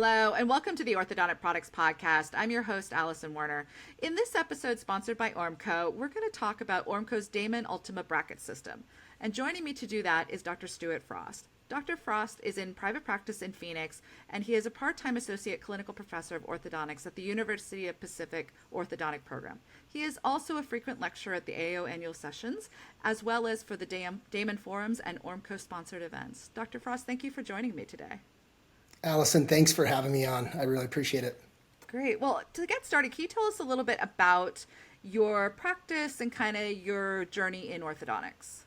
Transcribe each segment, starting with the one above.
Hello, and welcome to the Orthodontic Products Podcast. I'm your host, Allison Werner. In this episode, sponsored by Ormco, we're going to talk about Ormco's Damon Ultima bracket system. And joining me to do that is Dr. Stuart Frost. Dr. Frost is in private practice in Phoenix, and he is a part-time associate clinical professor of orthodontics at the University of Pacific Orthodontic Program. He is also a frequent lecturer at the AO annual sessions, as well as for the Damon Forums and Ormco-sponsored events. Dr. Frost, thank you for joining me today. Allison, thanks for having me on. I really appreciate it. Great. Well, to get started, can you tell us a little bit about your practice and kind of your journey in orthodontics?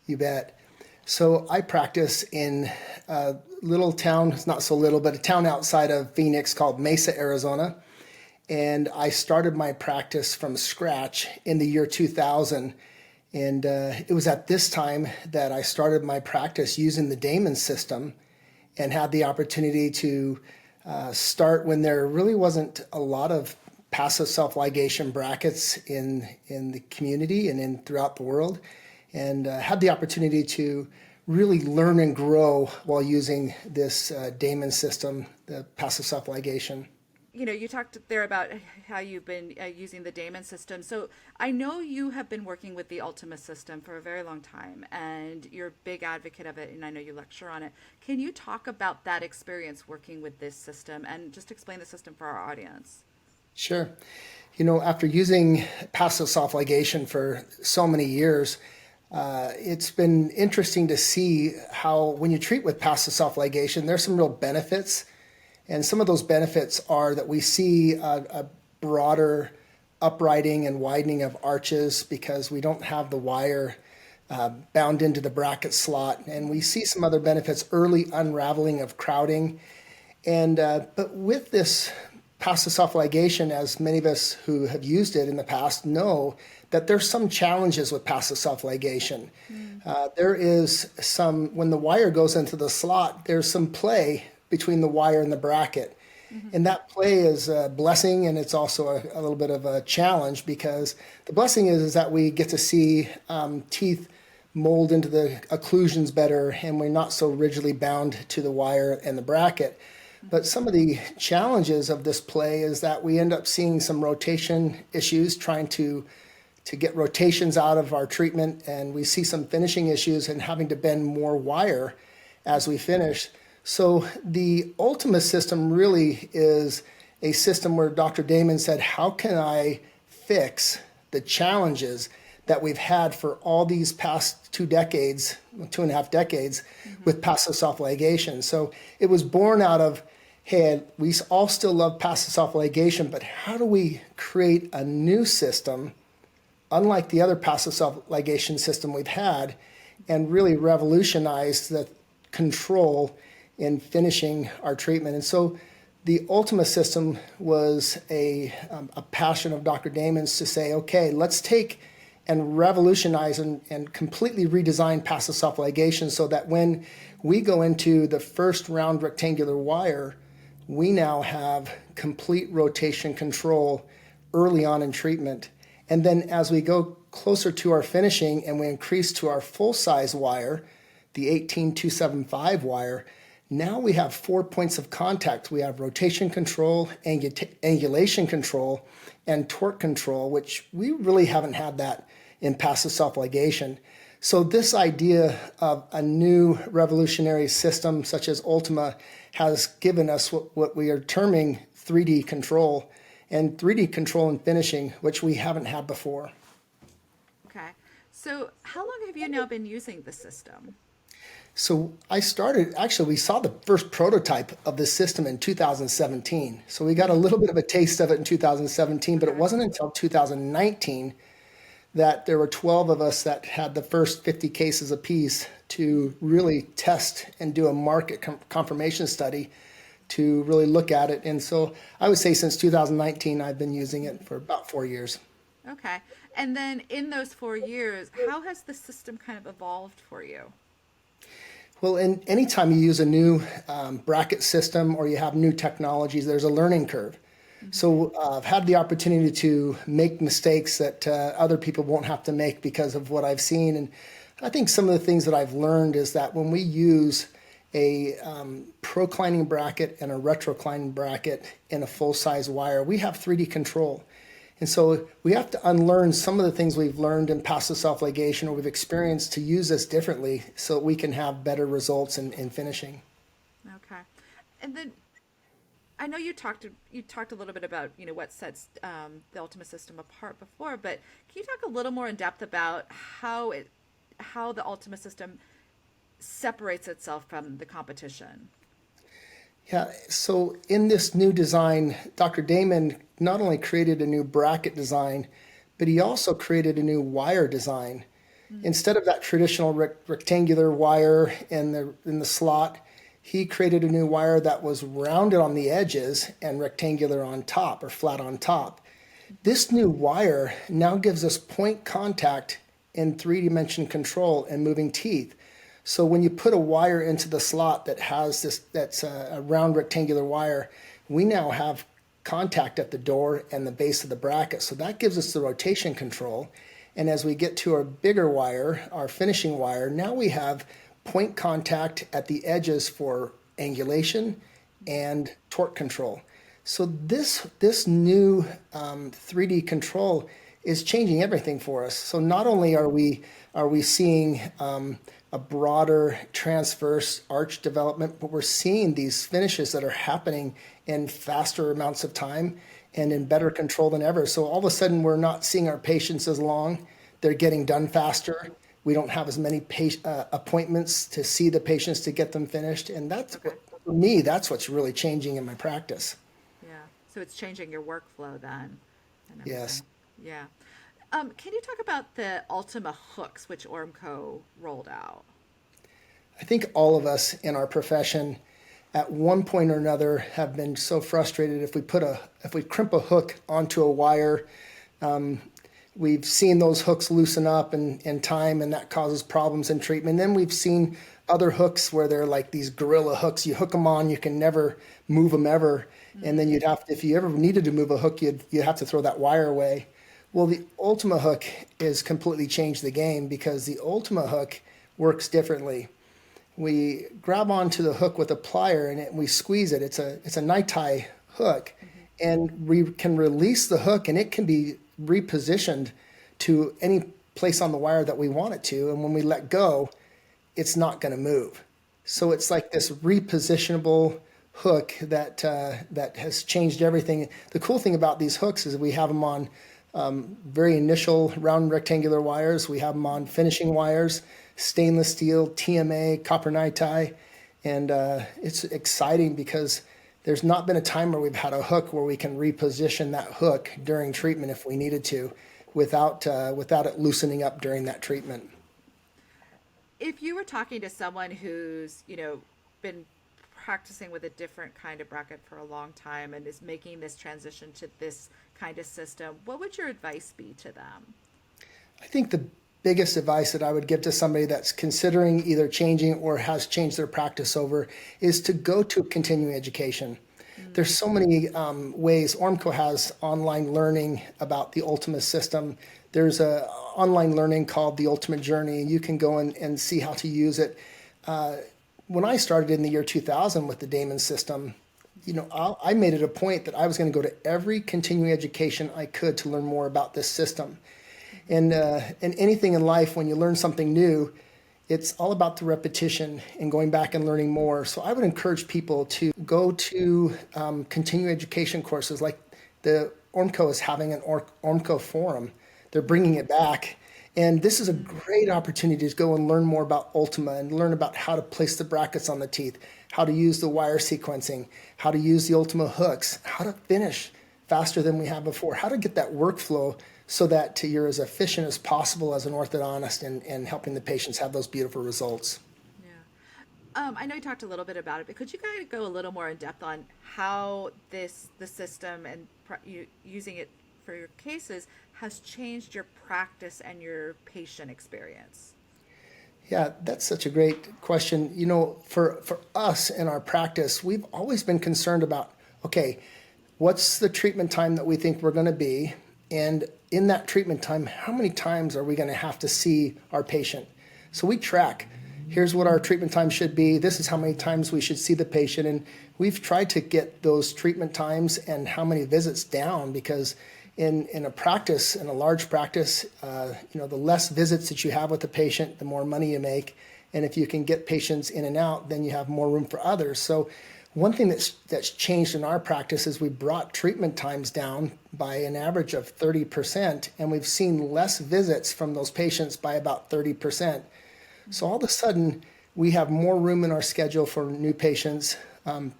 You bet. So I practice in a little town, it's not so little, but a town outside of Phoenix called Mesa, Arizona. And I started my practice from scratch in the year 2000. And it was at this time that I started my practice using the Damon system and had the opportunity to start when there really wasn't a lot of passive self-ligation brackets in the community and throughout the world, and had the opportunity to really learn and grow while using this Damon system, the passive self-ligation. You know, you talked there about how you've been using the Damon system. So I know you have been working with the Ultima system for a very long time, and you're a big advocate of it, and I know you lecture on it. Can you talk about that experience working with this system and just explain the system for our audience? Sure. You know, after using passive self-ligation for so many years, it's been interesting to see how when you treat with passive self-ligation, there's some real benefits. And some of those benefits are that we see a broader uprighting and widening of arches because we don't have the wire bound into the bracket slot. And we see some other benefits, early unraveling of crowding. And but with this passive self-ligation, as many of us who have used it in the past know, that there's some challenges with passive self-ligation. There is some, when the wire goes into the slot, there's some play between the wire and the bracket. And that play is a blessing, and it's also a little bit of a challenge, because the blessing is that we get to see teeth mold into the occlusions better, and we're not so rigidly bound to the wire and the bracket. But some of the challenges of this play is that we end up seeing some rotation issues, trying to get rotations out of our treatment, and we see some finishing issues and having to bend more wire as we finish. So the Ultima system really is a system where Dr. Damon said, how can I fix the challenges that we've had for all these past 2 decades, 2.5 decades, with passive self-ligation? So it was born out of, hey, we all still love passive self-ligation, but how do we create a new system, unlike the other passive self-ligation system we've had, and really revolutionize the control in finishing our treatment? And so the Ultima system was a passion of Dr. Damon's to say, okay, let's take and revolutionize and completely redesign passive self-ligation so that when we go into the first round rectangular wire, we now have complete rotation control early on in treatment. And then as we go closer to our finishing and we increase to our full-size wire, the 18275 wire, now we have 4 points of contact. We have rotation control, angulation control, and torque control, which we really haven't had that in passive self-ligation. So this idea of a new revolutionary system such as Ultima has given us what we are terming 3D control, and 3D control and finishing, which we haven't had before. Okay. So how long have you now been using the system? So I started, actually, we saw the first prototype of this system in 2017. So we got a little bit of a taste of it in 2017, but it wasn't until 2019 that there were 12 of us that had the first 50 cases apiece to really test and do a market confirmation study to really look at it. And so I would say since 2019, I've been using it for about 4 years. Okay. And then in those 4 years, how has the system kind of evolved for you? Well, anytime you use a new bracket system or you have new technologies, there's a learning curve. So I've had the opportunity to make mistakes that other people won't have to make because of what I've seen. And I think some of the things that I've learned is that when we use a proclining bracket and a retroclining bracket in a full-size wire, we have 3D control. And so we have to unlearn some of the things we've learned in passive self-ligation or we've experienced to use this differently so that we can have better results in finishing. Okay. And then I know you talked a little bit about, what sets the Ultima system apart before, but can you talk a little more in depth about how the Ultima system separates itself from the competition? Yeah, so in this new design, Dr. Damon not only created a new bracket design, but he also created a new wire design. Instead of that traditional rectangular wire in the slot, he created a new wire that was rounded on the edges and rectangular on top or flat on top. This new wire now gives us point contact in three-dimension control and moving teeth. So when you put a wire into the slot that's a round rectangular wire, we now have contact at the door and the base of the bracket. So that gives us the rotation control. And as we get to our bigger wire, our finishing wire, now we have point contact at the edges for angulation and torque control. So this new 3D control is changing everything for us. So not only are we seeing a broader transverse arch development, but we're seeing these finishes that are happening in faster amounts of time and in better control than ever. So all of a sudden, we're not seeing our patients as long. They're getting done faster. We don't have as many appointments to see the patients to get them finished. And that's, for me, that's what's really changing in my practice. Yeah. So it's changing your workflow then. Yes. Yeah. Can you talk about the Ultima hooks, which Ormco rolled out? I think all of us in our profession at one point or another have been so frustrated if we crimp a hook onto a wire. We've seen those hooks loosen up in time, and that causes problems in treatment. Then we've seen other hooks where they're like these gorilla hooks. You hook them on, you can never move them ever. And then if you ever needed to move a hook, you'd have to throw that wire away. Well, the Ultima hook has completely changed the game because the Ultima hook works differently. We grab onto the hook with a plier and we squeeze it. It's a night tie hook, and we can release the hook and it can be repositioned to any place on the wire that we want it to. And when we let go, it's not going to move. So it's like this repositionable hook that has changed everything. The cool thing about these hooks is we have them on very initial round rectangular wires. We have them on finishing wires, stainless steel, TMA, copper night tie. And it's exciting because there's not been a time where we've had a hook where we can reposition that hook during treatment if we needed to without it loosening up during that treatment. If you were talking to someone who's, been practicing with a different kind of bracket for a long time and is making this transition to this kind of system, what would your advice be to them? I think the biggest advice that I would give to somebody that's considering either changing or has changed their practice over is to go to continuing education. There's so many ways. Ormco has online learning about the Ultima system. There's a online learning called the Ultimate Journey. You can go and see how to use it. When I started in the year 2000 with the Damon system, I made it a point that I was going to go to every continuing education I could to learn more about this system. And anything in life, when you learn something new, it's all about the repetition and going back and learning more. So I would encourage people to go to continuing education courses like the Ormco is having an Ormco Forum. They're bringing it back. And this is a great opportunity to go and learn more about Ultima and learn about how to place the brackets on the teeth, how to use the wire sequencing, how to use the Ultima hooks, how to finish faster than we have before, how to get that workflow so that you're as efficient as possible as an orthodontist and helping the patients have those beautiful results. Yeah. I know you talked a little bit about it, but could you kind of go a little more in depth on how the system and using it for your cases has changed your practice and your patient experience? Yeah, that's such a great question. For us in our practice, we've always been concerned about, okay, what's the treatment time that we think we're going to be? And in that treatment time, how many times are we going to have to see our patient? So we track, here's what our treatment time should be. This is how many times we should see the patient. And we've tried to get those treatment times and how many visits down, because in a practice, in a large practice, the less visits that you have with the patient, the more money you make. And if you can get patients in and out, then you have more room for others. So one thing that's changed in our practice is we brought treatment times down by an average of 30%, and we've seen less visits from those patients by about 30%. So all of a sudden, we have more room in our schedule for new patients.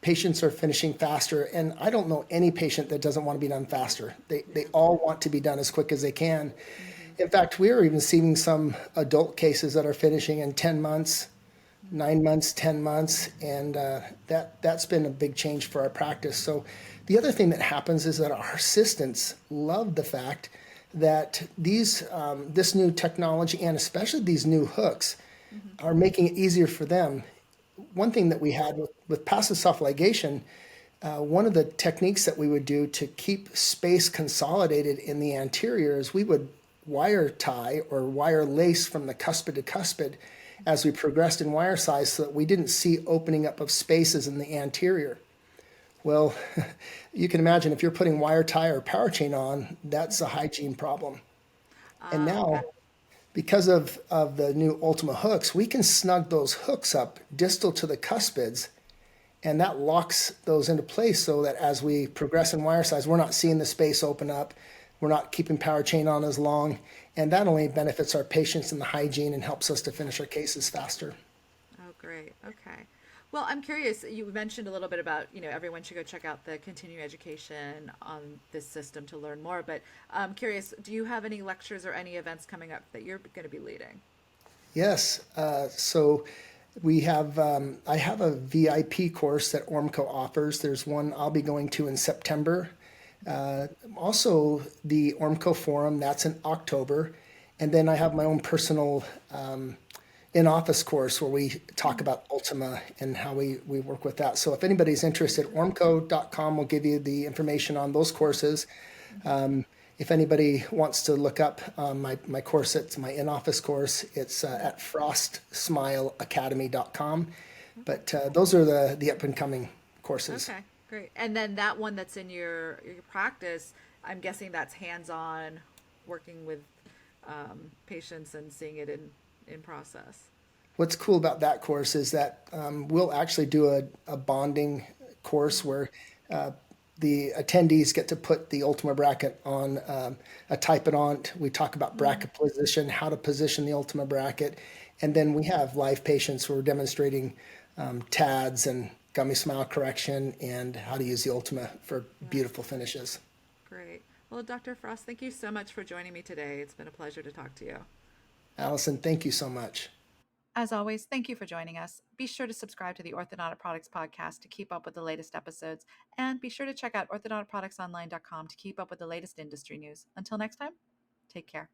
Patients are finishing faster, and I don't know any patient that doesn't want to be done faster. They all want to be done as quick as they can. In fact, we are even seeing some adult cases that are finishing in 10 months, 9 months, 10 months, and that's been a big change for our practice. So the other thing that happens is that our assistants love the fact that this new technology, and especially these new hooks, are making it easier for them. One thing that we had with passive self-ligation, one of the techniques that we would do to keep space consolidated in the anterior is we would wire tie or wire lace from the cuspid to cuspid as we progressed in wire size, so that we didn't see opening up of spaces in the anterior. Well, you can imagine if you're putting wire tie or power chain on, that's a hygiene problem. And now, because of the new Ultima hooks, we can snug those hooks up distal to the cuspids, and that locks those into place so that as we progress in wire size, we're not seeing the space open up, we're not keeping power chain on as long, and that only benefits our patients and the hygiene and helps us to finish our cases faster. Oh, great. Okay. Well, I'm curious, you mentioned a little bit about, everyone should go check out the continuing education on this system to learn more, but I'm curious, do you have any lectures or any events coming up that you're going to be leading? Yes. So we have, I have a VIP course that Ormco offers. There's one I'll be going to in September. Also, the Ormco Forum, that's in October. And then I have my own personal in-office course where we talk about Ultima and how we work with that. So if anybody's interested, ormco.com will give you the information on those courses. If anybody wants to look up my course, it's my in-office course. It's at frostsmileacademy.com. But those are the up-and-coming courses. Okay, great. And then that one that's in your practice, I'm guessing that's hands-on, working with patients and seeing it in process. What's cool about that course is that we'll actually do a bonding course where the attendees get to put the Ultima bracket on a typodont. We talk about bracket position, how to position the Ultima bracket, and then we have live patients who are demonstrating TADS and gummy smile correction and how to use the Ultima for beautiful finishes. Great. Well, Dr. Frost, thank you so much for joining me today. It's been a pleasure to talk to you. Allison, thank you so much. As always, thank you for joining us. Be sure to subscribe to the Orthodontic Products Podcast to keep up with the latest episodes, and be sure to check out orthodonticproductsonline.com to keep up with the latest industry news. Until next time, take care.